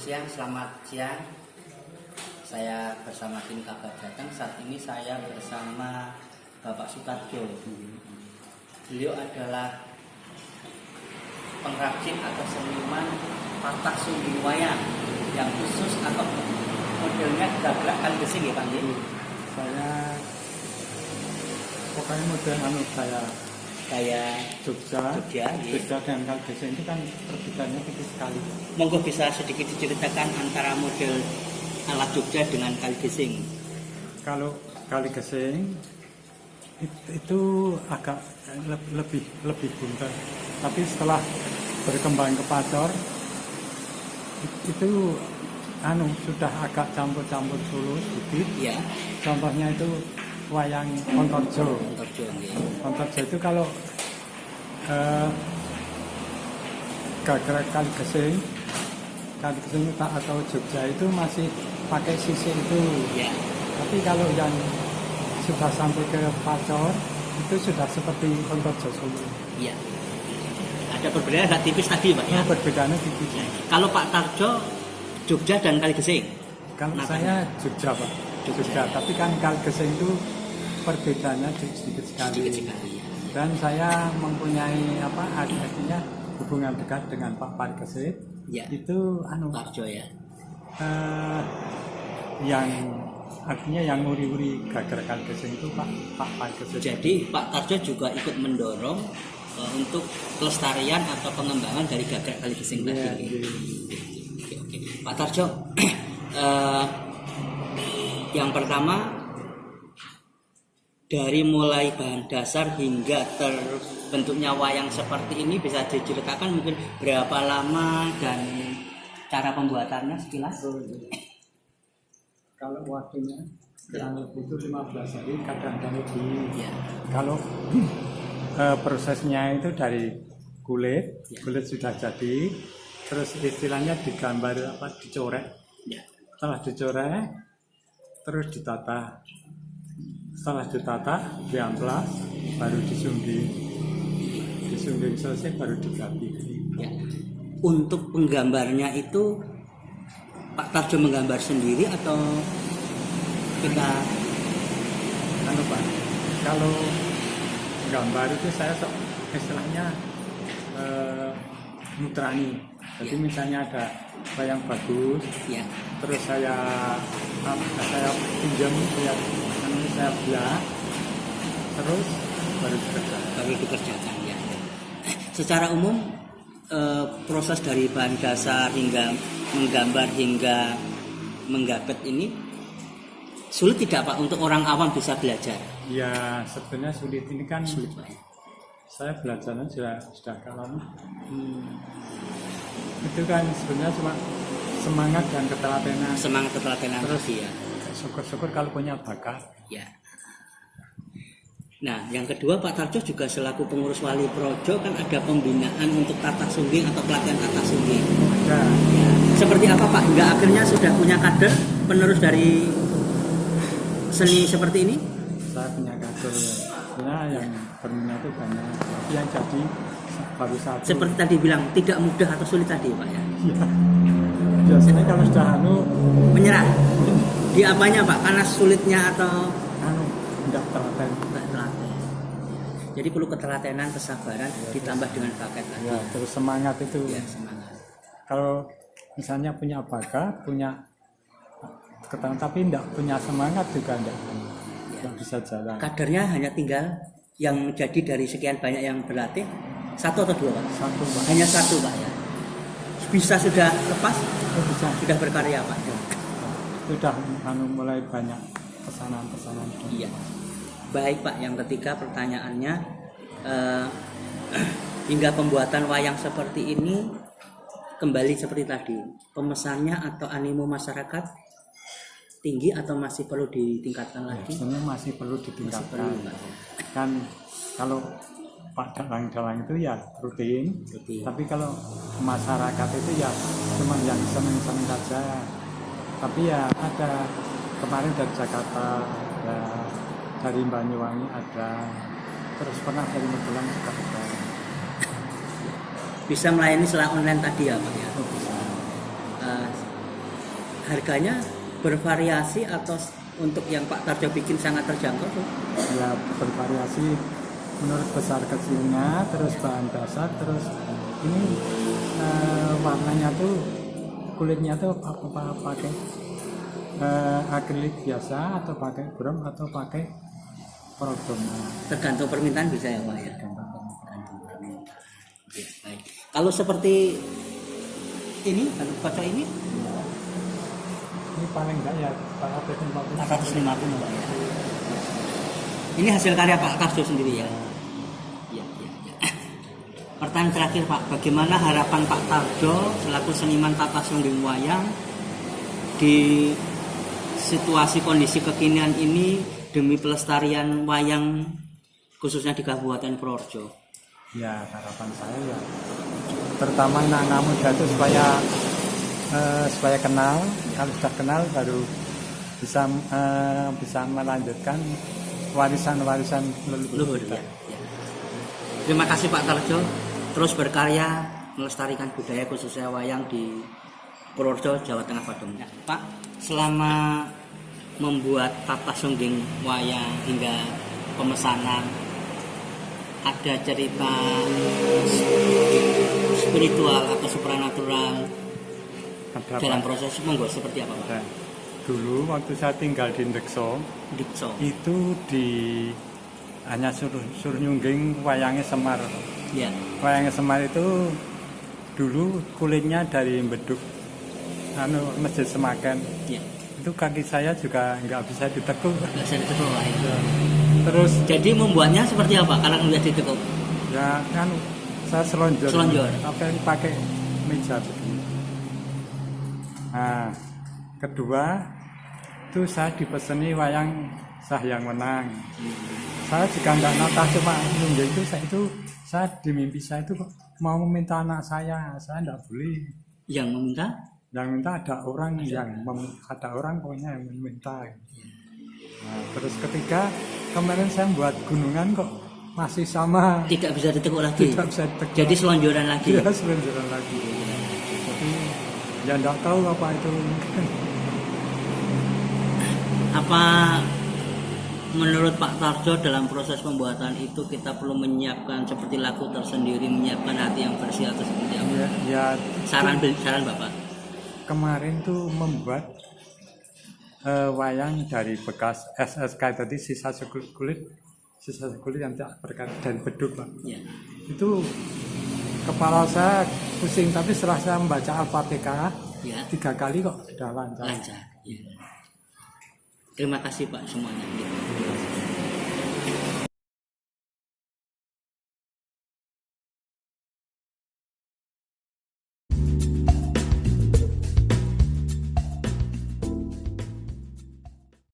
siang, selamat siang. Saya bersama tim Kabar Jateng. Saat ini saya bersama Bapak Sutarjo. Beliau adalah pengrajin atau seniman patah sungging wayang yang khusus atau modelnya gagrag kali gesing ya Pak? Saya pokoknya model saya Jogja dan kali gesing itu kan perbedaannya tipis sekali. Monggo bisa sedikit diceritakan antara model alat Jogja dengan kali gesing. Kalau kali gesing itu agak lebih bunter, tapi setelah berkembang ke pacor itu sudah agak campur-campur Solo sedikit. Ya. Contohnya itu wayang Kontorjo. Kontorjo itu kalau gagrag kali gesing atau Jogja itu masih pakai sisik itu. Ya. Tapi kalau yang sudah sampai ke pacor itu sudah seperti Kontorjo Solo. Iya. Ada perbedaan agak tipis tadi Pak ya. Perbedaannya tipis. Ya. Kalau Pak Tarjo Jogja dan kali gesing. Kalau saya Jogja Pak. Jogja. Tapi kan kali gesing itu perbedaannya sedikit sekali. Dan saya mempunyai artinya hubungan dekat dengan Pak Parkesit. Ya. Itu Tarjo ya. Yang artinya yang uri-uri gagrag kali gesing itu Pak Parkesit. Jadi Pak Tarjo juga ikut mendorong untuk kelestarian atau pengembangan dari gagrag kali gesing tadi. Oke. Pak Tarjo, yang pertama dari mulai bahan dasar hingga terbentuknya wayang seperti ini bisa diceritakan mungkin berapa lama dan cara pembuatannya sekilas? Kalau waktunya kurang lebih itu 15 hari, kadang-kadang lebih. Ya. Kalau prosesnya itu dari kulit sudah jadi, terus istilahnya digambar dicorek. Ya. Setelah dicorek, terus ditata. Setelah ditata, diamplas, baru disungging selesai baru diganti. Ya. Untuk penggambarnya itu Pak Tarjo menggambar sendiri atau kita Pak, kalau gambar itu saya istilahnya mutrani. Jadi misalnya ada wayang bagus, ya. Terus saya pinjam, saya belah, terus baru dikerjakan ya. Secara umum proses dari bahan dasar hingga menggambar hingga menggapet ini sulit tidak Pak untuk orang awam bisa belajar? Ya sebenarnya sulit, ini kan sulit Pak. Saya belajarnya sudah lama. Itu kan sebenarnya cuma semangat dan ketelatenan. Terus ya. Syukur-syukur kalau punya bakat. Ya. Nah, yang kedua Pak Tarjo juga selaku pengurus Wali Projo kan ada pembinaan untuk tata sungging atau pelatihan tata sungging. Ada. Ya. Seperti apa Pak? Hingga akhirnya sudah punya kader penerus dari seni seperti ini? Saya punya kader. Sebenarnya yang berminat itu banyak. Tapi yang jadi baru satu. Seperti tadi bilang tidak mudah atau sulit tadi Pak ya? Iya. Biasanya kalau sudah menyerah. Di apanya Pak? Karena sulitnya atau tidak telaten. Jadi perlu ketelatenan, kesabaran, ditambah dengan bakat tadi. Ya, terus semangat itu. Ya, semangat. Kalau misalnya punya bakat, punya ketelatenan, tapi tidak punya semangat juga tidak bisa jalan. Kadernya hanya tinggal yang menjadi dari sekian banyak yang berlatih, satu atau dua Pak? Satu Pak. Hanya satu Pak ya. Bisa sudah lepas? Bisa. Sudah berkarya Pak? Ya. Sudah mulai banyak pesanan-pesanan. Iya. Baik Pak, yang ketiga pertanyaannya hingga pembuatan wayang seperti ini kembali seperti tadi, pemesannya atau animo masyarakat tinggi atau masih perlu ditingkatkan lagi? Sebenarnya masih perlu ditingkatkan. Kan kalau Pak dalang-dalang itu ya rutin. Tapi kalau masyarakat itu ya cuma yang seneng-seneng saja. Tapi ya ada kemarin dari Jakarta, ya, dari Banyuwangi ada, terus pernah dari Magelang juga ada. Bisa melayani secara online tadi ya Pak ya? Oh, bisa. harganya bervariasi atau untuk yang Pak Tarjo bikin sangat terjangkau tuh? Ya bervariasi menurut besar kecilnya, terus bahan dasar, terus ini warnanya tuh kulitnya tuh apa pakai akrilik biasa atau pakai brom atau pakai perodom. Tergantung permintaan bisa ya Pak ya. Tergantung. Oke, baik. Kalau seperti ini, kalau kocok ini Paling enggak ya 450. 450 Pak ya. Ini hasil karya Pak Tarjo sendiri ya. Iya. Pertanyaan terakhir Pak, bagaimana harapan Pak Tarjo selaku seniman tata songgeng wayang di situasi kondisi kekinian ini demi pelestarian wayang khususnya di Kabupaten Purworejo? Ya harapan saya ya terutama anak-anak muda itu supaya kenal, kalau sudah kenal baru bisa melanjutkan warisan leluhur kita. Ya. Terima kasih Pak Tarjo, terus berkarya melestarikan budaya khususnya wayang di Purworejo, Jawa Tengah, Padang. Ya, Pak, selama membuat tata songgeng wayang hingga pemesanan, ada cerita spiritual atau supranatural dalam proses monggo seperti apa Pak? Dan dulu waktu saya tinggal di Ndekso, itu hanya suruh nyungging wayangnya Semar. Ya. Wayangnya Semar itu dulu kulitnya dari beduk Masjid Semaken. Ya. Itu kaki saya juga nggak bisa ditekuk. Nggak bisa ditekuk Pak. Terus jadi membuatnya seperti apa kalau nggak ditekuk? Ya kan saya selonjor. Pakai meja begini. Nah, kedua itu saya dipeseni wayang Sahyang Wenang. Saya juga nggak nata cuma nungging itu saya di mimpi saya itu mau meminta anak saya nggak boleh. Yang meminta? Yang minta ada orang pokoknya yang meminta. Nah, terus ketiga kemarin saya buat gunungan kok masih sama, tidak bisa ditekuk lagi. Tidak bisa ditekuk. Jadi selonjoran lagi. Iya, selonjoran lagi. Jadi ya nggak tahu apa itu. Apa menurut Pak Tarjo dalam proses pembuatan itu kita perlu menyiapkan seperti lagu tersendiri, menyiapkan hati yang bersih atau seperti apa? Ya, saran Bapak. Kemarin tuh membuat wayang dari bekas SSK tadi sisa kulit yang tak berkat dari beduk Pak. Ya. Itu kepala saya pusing, tapi setelah saya membaca Al-Fatihah 3 kali kok sudah lancar. Ya. Terima kasih Pak semuanya.